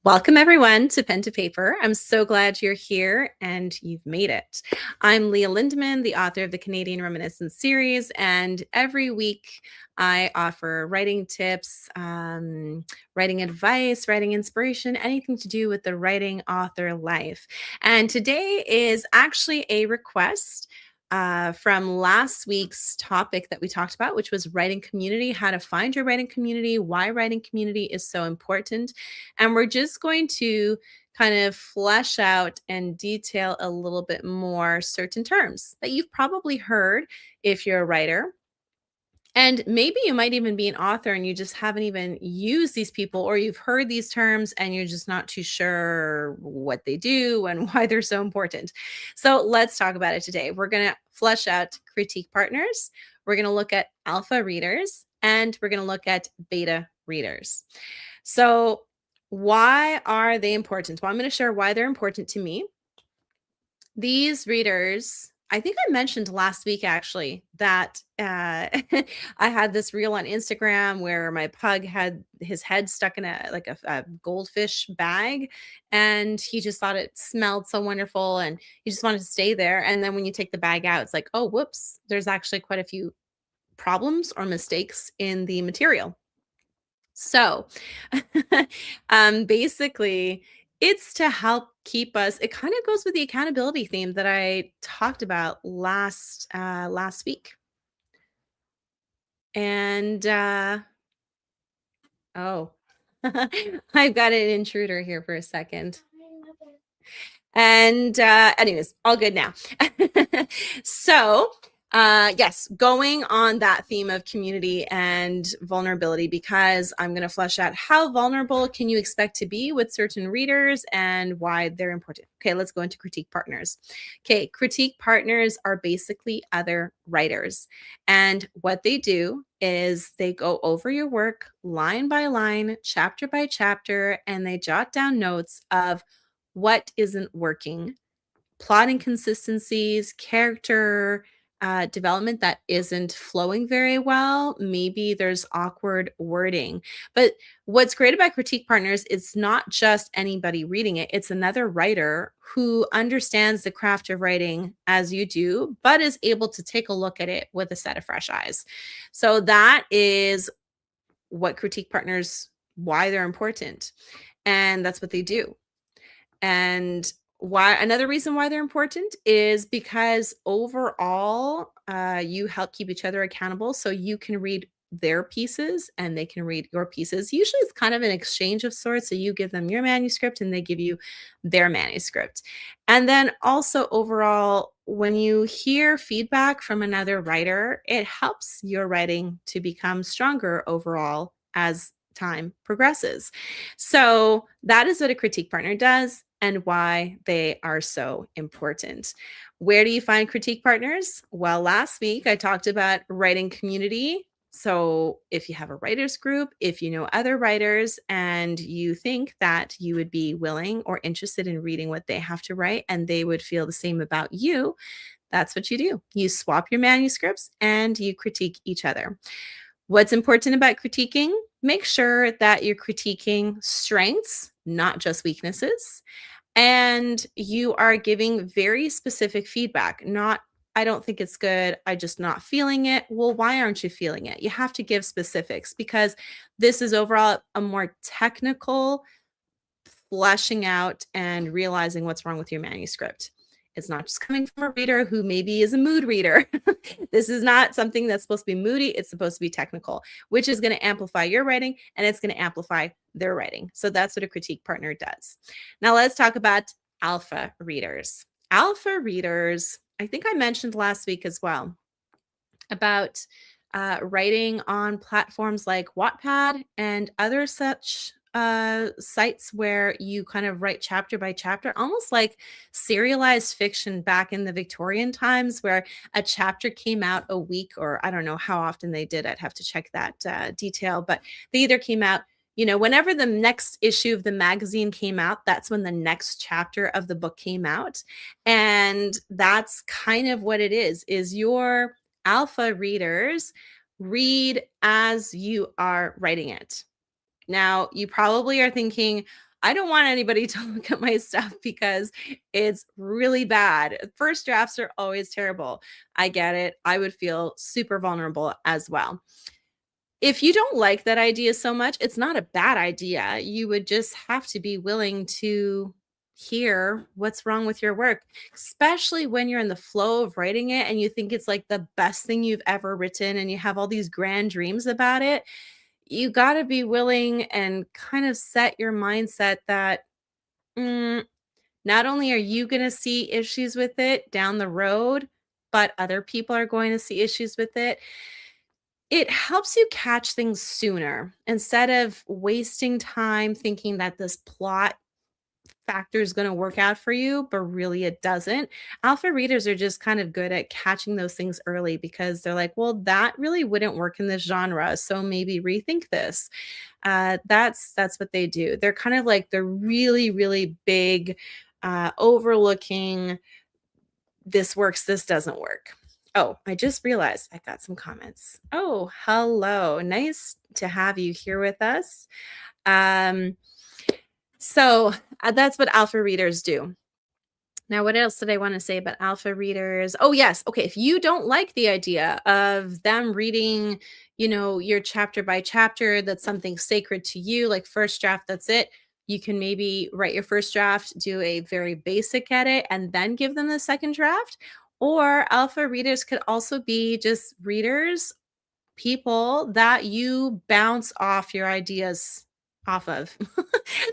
Welcome, everyone, to Pen to Paper. I'm so glad you're here and you've made it. I'm Leah Lindeman, the author of the Canadian Reminiscence series, and every week I offer writing tips, writing advice, writing inspiration, anything to do with the writing author life. And today is actually a request from last week's topic that we talked about, which was writing community, how to find your writing community, why writing community is so important. And we're just going to kind of flesh out and detail a little bit more certain terms that you've probably heard if you're a writer. And maybe you might even be an author and you just haven't even used these people, or you've heard these terms and you're just not too sure what they do and why they're so important. So let's talk about it today. We're going to flesh out critique partners. We're going to look at alpha readers, and we're going to look at beta readers. So why are they important? Well, I'm going to share why they're important to me. These readers, I think I mentioned last week actually that I had this reel on Instagram where my pug had his head stuck in a goldfish bag, and he just thought it smelled so wonderful and he just wanted to stay there. And then when you take the bag out, it's like, oh, whoops, there's actually quite a few problems or mistakes in the material. So, basically, it's to help keep us. It kind of goes with the accountability theme that I talked about last week. And oh, I've got an intruder here for a second. And anyways, all good now. So, yes, going on that theme of community and vulnerability, because I'm going to flesh out how vulnerable can you expect to be with certain readers and why they're important. Okay, let's go into critique partners. Okay, critique partners are basically other writers. And what they do is they go over your work line by line, chapter by chapter, and they jot down notes of what isn't working, plot inconsistencies, character development that isn't flowing very well. Maybe there's awkward wording. But what's great about critique partners, it's not just anybody reading it, it's another writer who understands the craft of writing as you do, but is able to take a look at it with a set of fresh eyes. So that is what critique partners, why they're important. And that's what they do. And why another reason why they're important is because overall, you help keep each other accountable so you can read their pieces and they can read your pieces. Usually it's kind of an exchange of sorts. So you give them your manuscript and they give you their manuscript. And then also overall, when you hear feedback from another writer, it helps your writing to become stronger overall as time progresses. So that is what a critique partner does and why they are so important. Where do you find critique partners? Well, last week I talked about writing community. So if you have a writers group, if you know other writers and you think that you would be willing or interested in reading what they have to write and they would feel the same about you, that's what you do. You swap your manuscripts and you critique each other. What's important about critiquing? Make sure that you're critiquing strengths, not just weaknesses. And you are giving very specific feedback, not, I don't think it's good. I just not feeling it. Well, why aren't you feeling it? You have to give specifics because this is overall a more technical fleshing out and realizing what's wrong with your manuscript. It's not just coming from a reader who maybe is a mood reader. This is not something that's supposed to be moody. It's supposed to be technical, which is going to amplify your writing and it's going to amplify their writing. So that's what a critique partner does. Now let's talk about alpha readers. Alpha readers, I think I mentioned last week as well about writing on platforms like Wattpad and other such sites where you kind of write chapter by chapter, almost like serialized fiction back in the Victorian times, where a chapter came out a week, or I don't know how often they did. I'd have to check that detail, but they either came out whenever the next issue of the magazine came out, that's when the next chapter of the book came out. And that's kind of what it is your alpha readers read as you are writing it. Now, you probably are thinking, I don't want anybody to look at my stuff because it's really bad. First drafts are always terrible. I get it. I would feel super vulnerable as well. If you don't like that idea so much, it's not a bad idea. You would just have to be willing to hear what's wrong with your work, especially when you're in the flow of writing it and you think it's like the best thing you've ever written and you have all these grand dreams about it. You got to be willing and kind of set your mindset that mm, not only are you going to see issues with it down the road, but other people are going to see issues with it. It helps you catch things sooner instead of wasting time thinking that this plot factor is going to work out for you, but really it doesn't. Alpha readers are just kind of good at catching those things early because they're like, well, that really wouldn't work in this genre. So maybe rethink this. That's what they do. They're kind of like the really, really big, overlooking this works, this doesn't work. Oh, I just realized I got some comments. Oh, hello. Nice to have you here with us. Um, so that's what alpha readers do. Now, what else did I want to say about alpha readers? Oh, yes. Okay. If you don't like the idea of them reading, your chapter by chapter, that's something sacred to you, like first draft, that's it. You can maybe write your first draft, do a very basic edit, and then give them the second draft. Or alpha readers could also be just readers, people that you bounce off your ideas off of.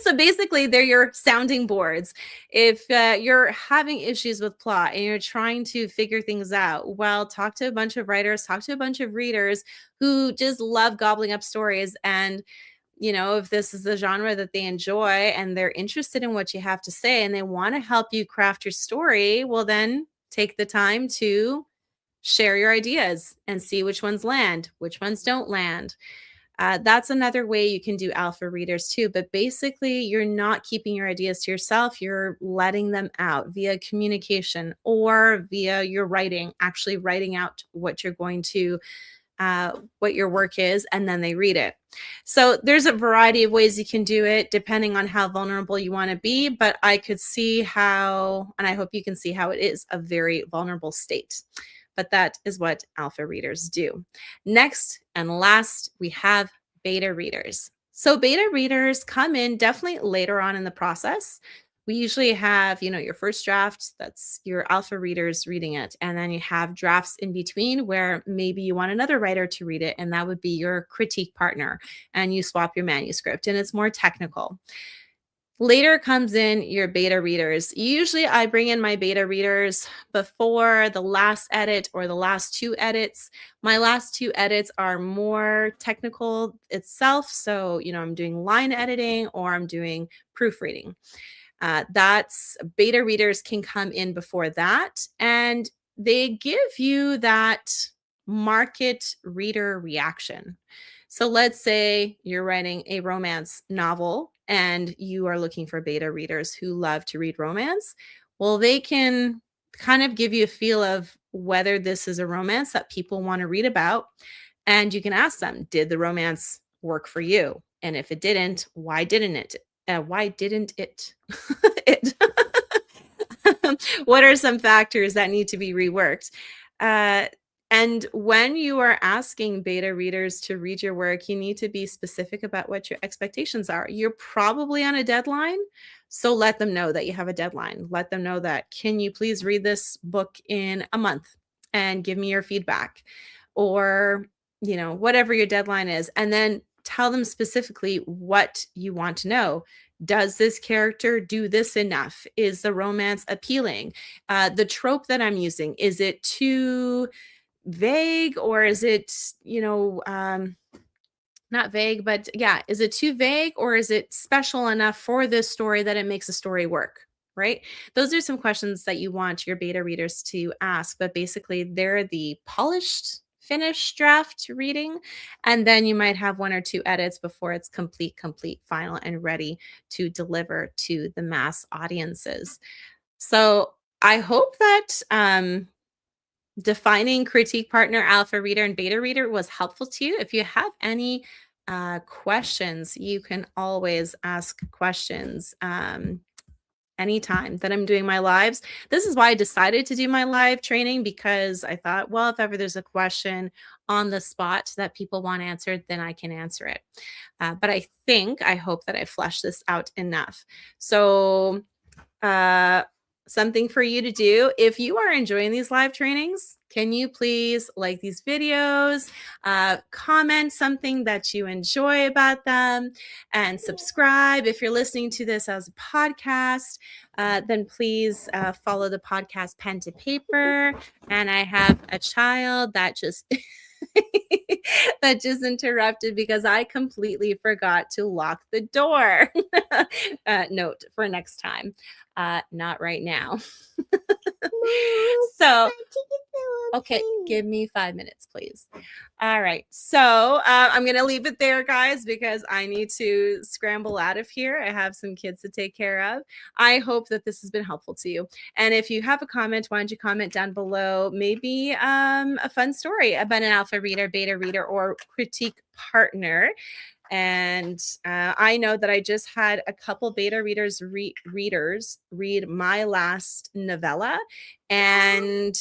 So basically, they're your sounding boards. If you're having issues with plot and you're trying to figure things out, well, talk to a bunch of writers, talk to a bunch of readers who just love gobbling up stories. And, if this is the genre that they enjoy and they're interested in what you have to say and they want to help you craft your story, well, then take the time to share your ideas and see which ones land, which ones don't land. That's another way you can do alpha readers too. But basically, you're not keeping your ideas to yourself. You're letting them out via communication or via your writing, actually writing out what you're going to, what your work is, and then they read it. So there's a variety of ways you can do it depending on how vulnerable you want to be. But I could see how, and I hope you can see how it is a very vulnerable state. But that is what alpha readers do. Next and last, we have beta readers. So beta readers come in definitely later on in the process. We usually have, your first draft, that's your alpha readers reading it. And then you have drafts in between where maybe you want another writer to read it, and that would be your critique partner, and you swap your manuscript, and it's more technical. Later comes in your beta readers. Usually I bring in my beta readers before the last edit or the last two edits. My last two edits are more technical itself. So, I'm doing line editing or I'm doing proofreading. That's beta readers can come in before that, and they give you that market reader reaction. So let's say you're writing a romance novel and you are looking for beta readers who love to read romance. Well, they can kind of give you a feel of whether this is a romance that people want to read about. And you can ask them, did the romance work for you? And if it didn't, why didn't it? Why didn't it? it. What are some factors that need to be reworked? And when you are asking beta readers to read your work, you need to be specific about what your expectations are. You're probably on a deadline, so let them know that you have a deadline. Let them know that, can you please read this book in a month and give me your feedback? Or, whatever your deadline is. And then tell them specifically what you want to know. Does this character do this enough? Is the romance appealing? The trope that I'm using, is it too vague, or is it, not vague, but yeah, is it too vague, or is it special enough for this story that it makes a story work? Right? Those are some questions that you want your beta readers to ask, but basically they're the polished finished draft reading, and then you might have 1 or 2 edits before it's complete, final, and ready to deliver to the mass audiences. So I hope that defining critique partner, alpha reader, and beta reader was helpful to you. If you have any questions, you can always ask questions anytime that I'm doing my lives. This is why I decided to do my live training, because I thought, well, if ever there's a question on the spot that people want answered, then I can answer it. But I hope that I fleshed this out enough. So, something for you to do if you are enjoying these live trainings. Can you please like these videos, comment something that you enjoy about them, and subscribe? If you're listening to this as a podcast, then please follow the podcast Pen to Paper. And I have a child that just that just interrupted because I completely forgot to lock the door. Note for next time. Not right now. So, okay, give me 5 minutes, please. All right. So I'm going to leave it there, guys, because I need to scramble out of here. I have some kids to take care of. I hope that this has been helpful to you. And if you have a comment, why don't you comment down below? Maybe a fun story about an alpha reader, beta reader, or critique partner. And I know that I just had a couple beta readers read my last novella, and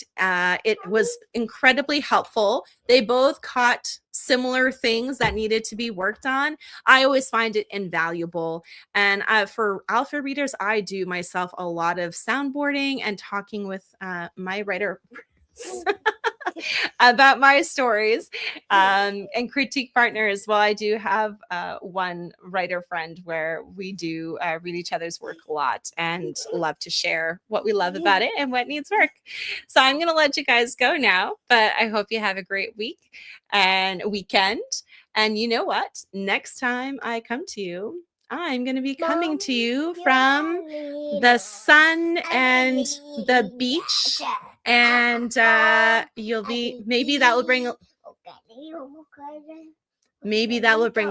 it was incredibly helpful. They both caught similar things that needed to be worked on. I always find it invaluable. And for alpha readers, I do myself a lot of soundboarding and talking with my writer about my stories, and critique partners. Well, I do have one writer friend where we do read each other's work a lot and love to share what we love about it and what needs work. So I'm going to let you guys go now, but I hope you have a great week and weekend. And you know what? Next time I come to you, I'm going to be coming to you from the sun and the beach. And you'll be, maybe that will bring a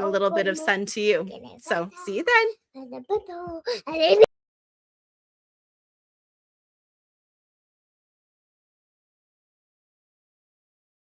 little bit of sun to you. So see you then.